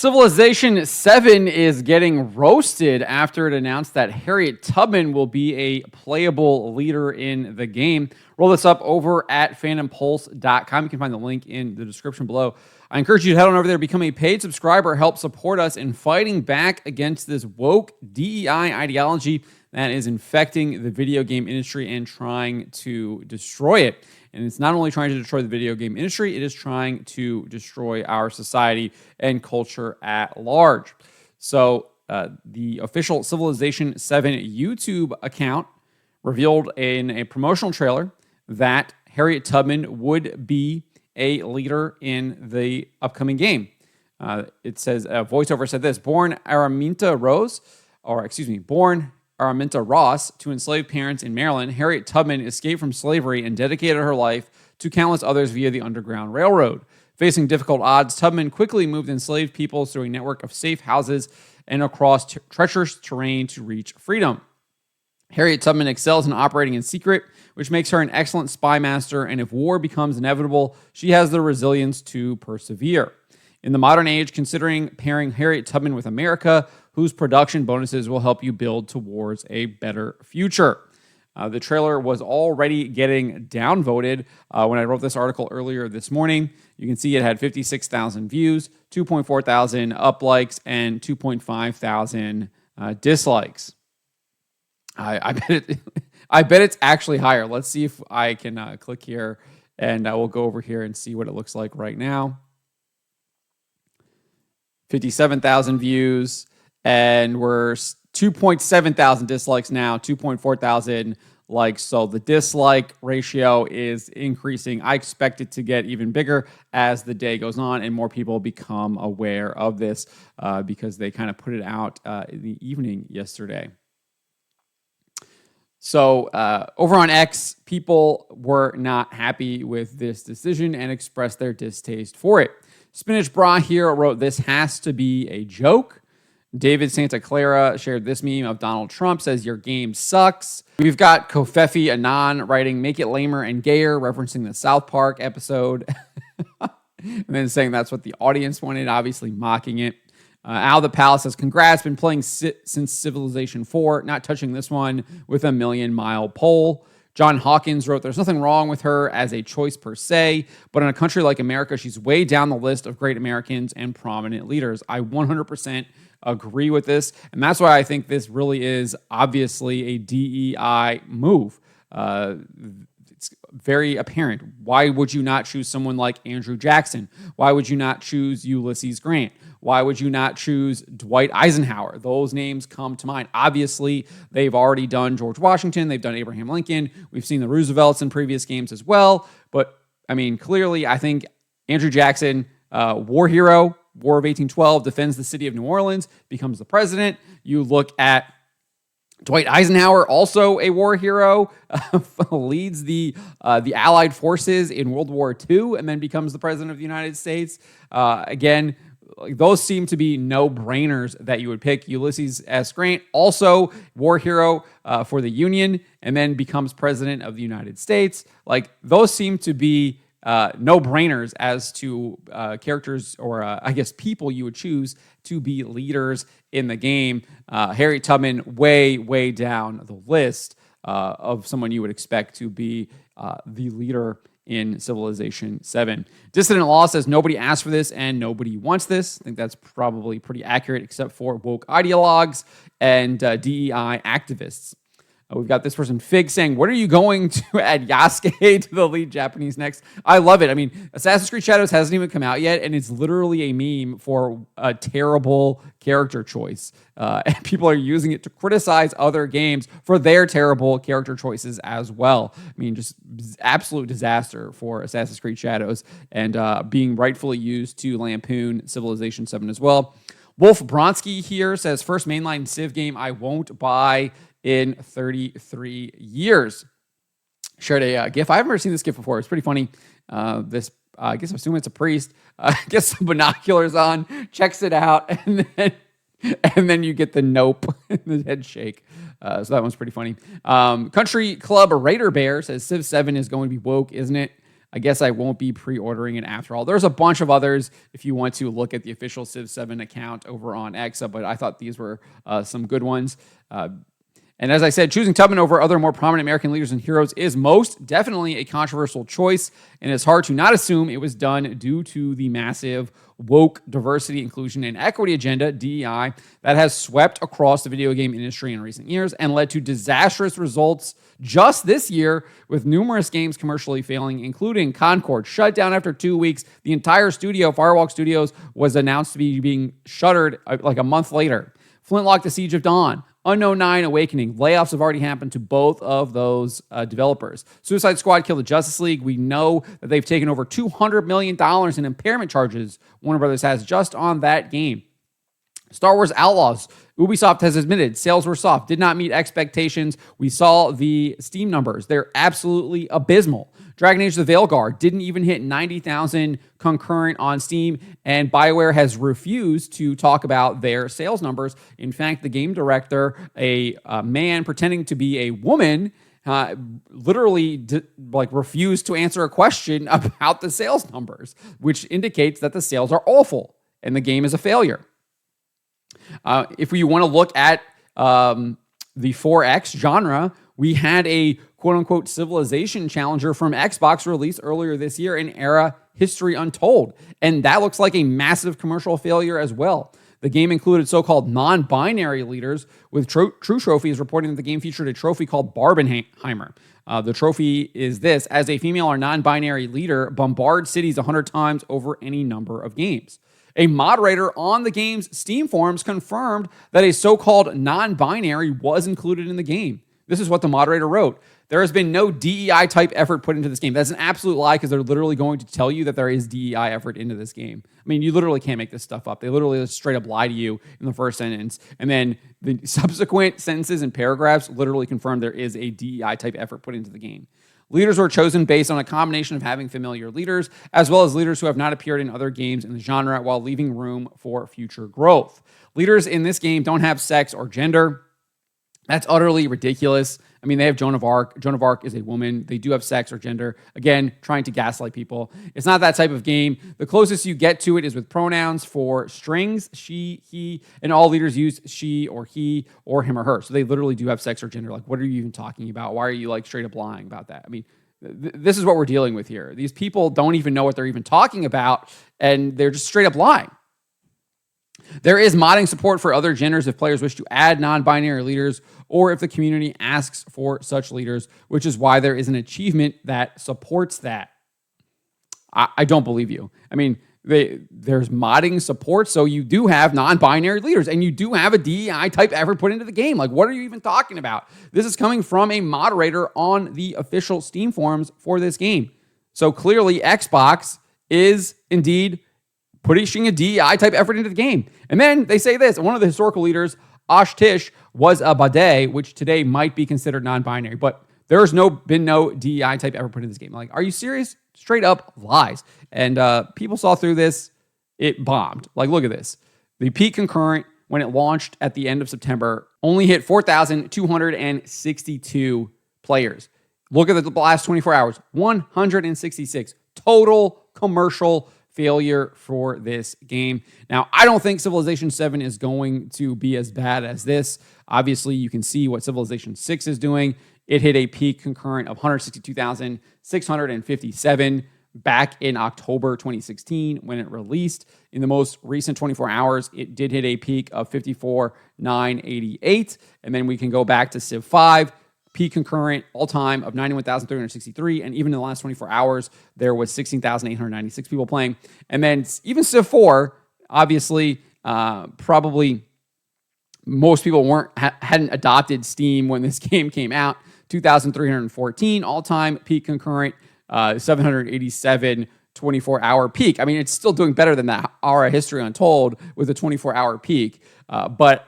Civilization VII is getting roasted after it announced that Harriet Tubman will be a playable leader in the game. Roll this up over at fandompulse.com. You can find the link in the description below. I encourage you to head on over there, become a paid subscriber, help support us in fighting back against this woke DEI ideology that is infecting the video game industry and trying to destroy it. And it's not only trying to destroy the video game industry, it is trying to destroy our society and culture at large. So the official Civilization VII YouTube account revealed in a promotional trailer that Harriet Tubman would be a leader in the upcoming game. It says, a voiceover said this: born Araminta Ross to enslaved parents in Maryland, Harriet Tubman escaped from slavery and dedicated her life to countless others via the Underground Railroad. Facing difficult odds, Tubman quickly moved enslaved people through a network of safe houses and across treacherous terrain to reach freedom. Harriet Tubman excels in operating in secret, which makes her an excellent spy master, and if war becomes inevitable, she has the resilience to persevere. In the modern age, considering pairing Harriet Tubman with America, whose production bonuses will help you build towards a better future. The trailer was already getting downvoted when I wrote this article earlier this morning. You can see it had 56,000 views, 2.4 thousand up likes, and 2.5 thousand dislikes. I bet it's actually higher. Let's see if I can click here, and I will go over here and see what it looks like right now. 57,000 views, and we're 2.7 thousand dislikes now, 2.4 thousand likes. So the dislike ratio is increasing. I expect it to get even bigger as the day goes on and more people become aware of this because they kind of put it out in the evening yesterday. So over on X, people were not happy with this decision and expressed their distaste for it. Spinach Bra Hero wrote, "This has to be a joke." David Santa Clara shared this meme of Donald Trump, says, "Your game sucks." We've got Kofefi Anan writing, "Make it lamer and gayer," referencing the South Park episode. And then saying that's what the audience wanted, obviously mocking it. Al the Palace says, "Congrats, been playing since Civilization IV, not touching this one with a million-mile pole." John Hawkins wrote, "There's nothing wrong with her as a choice per se, but in a country like America, she's way down the list of great Americans and prominent leaders." I 100% agree with this, and that's why I think this really is obviously a DEI move. It's very apparent. Why would you not choose someone like Andrew Jackson? Why would you not choose Ulysses Grant? Why would you not choose Dwight Eisenhower? Those names come to mind. Obviously, they've already done George Washington. They've done Abraham Lincoln. We've seen the Roosevelts in previous games as well. But, I mean, clearly, I think Andrew Jackson, war hero, War of 1812, defends the city of New Orleans, becomes the president. You look at Dwight Eisenhower, also a war hero, leads the Allied forces in World War II and then becomes the president of the United States. Again, those seem to be no-brainers that you would pick. Ulysses S. Grant, also war hero for the Union, and then becomes president of the United States. Like, those seem to be no-brainers as to characters or, I guess, people you would choose to be leaders in the game. Harriet Tubman, way down the list of someone you would expect to be the leader in Civilization VII. Dissident Law says, "Nobody asked for this and nobody wants this." I think that's probably pretty accurate, except for woke ideologues and DEI activists. We've got this person, Fig, saying, "What are you going to add Yasuke to the lead Japanese next?" I love it. I mean, Assassin's Creed Shadows hasn't even come out yet, and it's literally a meme for a terrible character choice. And people are using it to criticize other games for their terrible character choices as well. I mean, just absolute disaster for Assassin's Creed Shadows, and being rightfully used to lampoon Civilization VII as well. Wolf Bronsky here says, "First mainline Civ game I won't buy in 33 years. Shared a GIF. I've never seen this GIF before. It's pretty funny. This, I guess I'm assuming it's a priest. Gets some binoculars on, checks it out, and then you get the nope, the head shake. So that one's pretty funny. Country Club Raider Bear says, "Civ 7 is going to be woke, isn't it?" I guess I won't be pre-ordering it after all. There's a bunch of others if you want to look at the official Civ 7 account over on X, but I thought these were some good ones. And as I said, choosing Tubman over other more prominent American leaders and heroes is most definitely a controversial choice, and it's hard to not assume it was done due to the massive woke diversity, inclusion, and equity agenda, DEI, that has swept across the video game industry in recent years and led to disastrous results just this year, with numerous games commercially failing, including Concord, shut down after 2 weeks. The entire studio, Firewalk Studios, was announced to be being shuttered like a month later. Flintlock: The Siege of Dawn, Unknown 9: Awakening. Layoffs have already happened to both of those developers. Suicide Squad: Kill the Justice League. We know that they've taken over $200 million in impairment charges, Warner Brothers has, just on that game. Star Wars Outlaws. Ubisoft has admitted sales were soft, did not meet expectations. We saw the Steam numbers. They're absolutely abysmal. Dragon Age: The Veilguard didn't even hit 90,000 concurrent on Steam, and BioWare has refused to talk about their sales numbers. In fact, the game director, a man pretending to be a woman, literally refused to answer a question about the sales numbers, which indicates that the sales are awful and the game is a failure. If we want to look at the 4X genre, we had a quote-unquote Civilization challenger from Xbox released earlier this year in Era History Untold, and that looks like a massive commercial failure as well. The game included so-called non-binary leaders, with True Trophies reporting that the game featured a trophy called Barbenheimer. The trophy is this: as a female or non-binary leader, bombard cities 100 times over any number of games. A moderator on the game's Steam forums confirmed that a so-called non-binary was included in the game. This is what the moderator wrote: there has been no DEI type effort put into this game. That's an absolute lie, because they're literally going to tell you that there is DEI effort into this game. I mean, you literally can't make this stuff up. They literally just straight up lie to you in the first sentence, and then the subsequent sentences and paragraphs literally confirm there is a DEI type effort put into the game. Leaders were chosen based on a combination of having familiar leaders, as well as leaders who have not appeared in other games in the genre, while leaving room for future growth. Leaders in this game don't have sex or gender. That's utterly ridiculous. I mean, they have Joan of Arc. Joan of Arc is a woman. They do have sex or gender. Again, trying to gaslight people. It's not that type of game. The closest you get to it is with pronouns for strings: she, he, and all leaders use she or he or him or her. So they literally do have sex or gender. Like, what are you even talking about? Why are you straight up lying about that? I mean, this is what we're dealing with here. These people don't even know what they're even talking about, and they're just straight up lying. There is modding support for other genders if players wish to add non-binary leaders, or if the community asks for such leaders, which is why there is an achievement that supports that. I don't believe you. I mean, there's modding support, so you do have non-binary leaders, and you do have a DEI type effort put into the game. Like, what are you even talking about? This is coming from a moderator on the official Steam forums for this game. So clearly, Xbox is indeed putting a DEI type effort into the game. And then they say this: one of the historical leaders, Ash Tish, was a Bade, which today might be considered non-binary, but there's been no DEI type effort put into this game. Like, are you serious? Straight up lies. And people saw through this. It bombed. Like, look at this. The peak concurrent, when it launched at the end of September, only hit 4,262 players. Look at the last 24 hours, 166 total commercial failure for this game. Now, I don't think Civilization VII is going to be as bad as this. Obviously, you can see what Civilization VI is doing. It hit a peak concurrent of 162,657 back in October 2016 when it released. In the most recent 24 hours, it did hit a peak of 54,988. And then we can go back to Civ 5. Peak concurrent all-time of 91,363, and even in the last 24 hours, there was 16,896 people playing. And then even Civ 4, obviously, probably most people hadn't adopted Steam when this game came out. 2,314 all-time peak concurrent, 787 24-hour peak. I mean, it's still doing better than that Aura History Untold with a 24-hour peak, but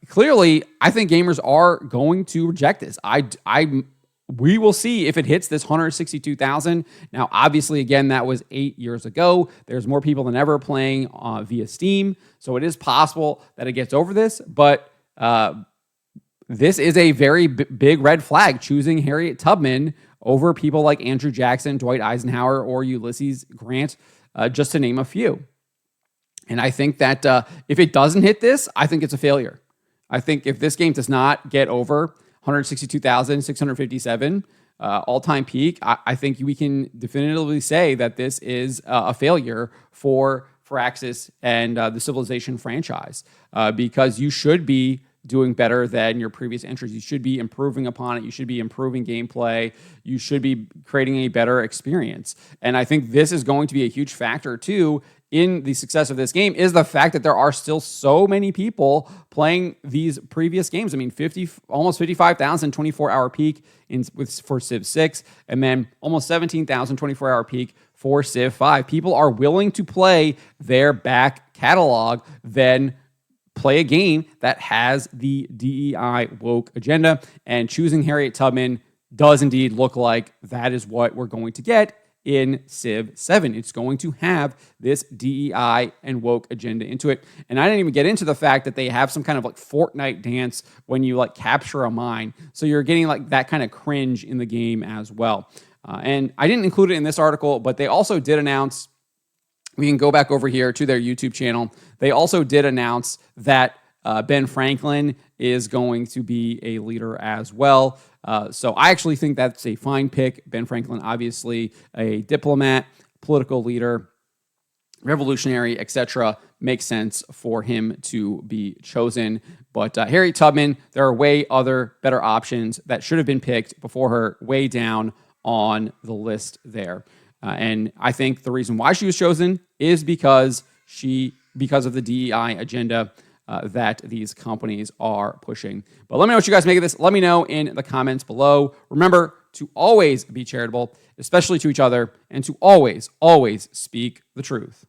clearly, I think gamers are going to reject this. We will see if it hits this 162,000. Now, obviously, again, that was 8 years ago. There's more people than ever playing via Steam, so it is possible that it gets over this. But this is a very big red flag, choosing Harriet Tubman over people like Andrew Jackson, Dwight Eisenhower, or Ulysses Grant, just to name a few. And I think that if it doesn't hit this, I think it's a failure. I think if this game does not get over 162,657 all-time peak, I think we can definitively say that this is a failure for Firaxis and the Civilization franchise, because you should be doing better than your previous entries. You should be improving upon it. You should be improving gameplay. You should be creating a better experience. And I think this is going to be a huge factor too in the success of this game, is the fact that there are still so many people playing these previous games. I mean, almost 55,000 24-hour peak for Civ 6, and then almost 17,000 24-hour peak for Civ 5. People are willing to play their back catalog than play a game that has the DEI woke agenda, and choosing Harriet Tubman does indeed look like that is what we're going to get in Civ 7. It's going to have this DEI and woke agenda into it. And I didn't even get into the fact that they have some kind of like Fortnite dance when you like capture a mine. So you're getting like that kind of cringe in the game as well. And I didn't include it in this article, but they also did announce, we can go back over here to their YouTube channel. They also did announce that Ben Franklin is going to be a leader as well. So I actually think that's a fine pick. Ben Franklin, obviously a diplomat, political leader, revolutionary, etc. Makes sense for him to be chosen. But Harriet Tubman, there are way other better options that should have been picked before her, way down on the list there. And I think the reason why she was chosen is because of the DEI agenda that these companies are pushing. But let me know what you guys make of this. Let me know in the comments below. Remember to always be charitable, especially to each other, and to always, always speak the truth.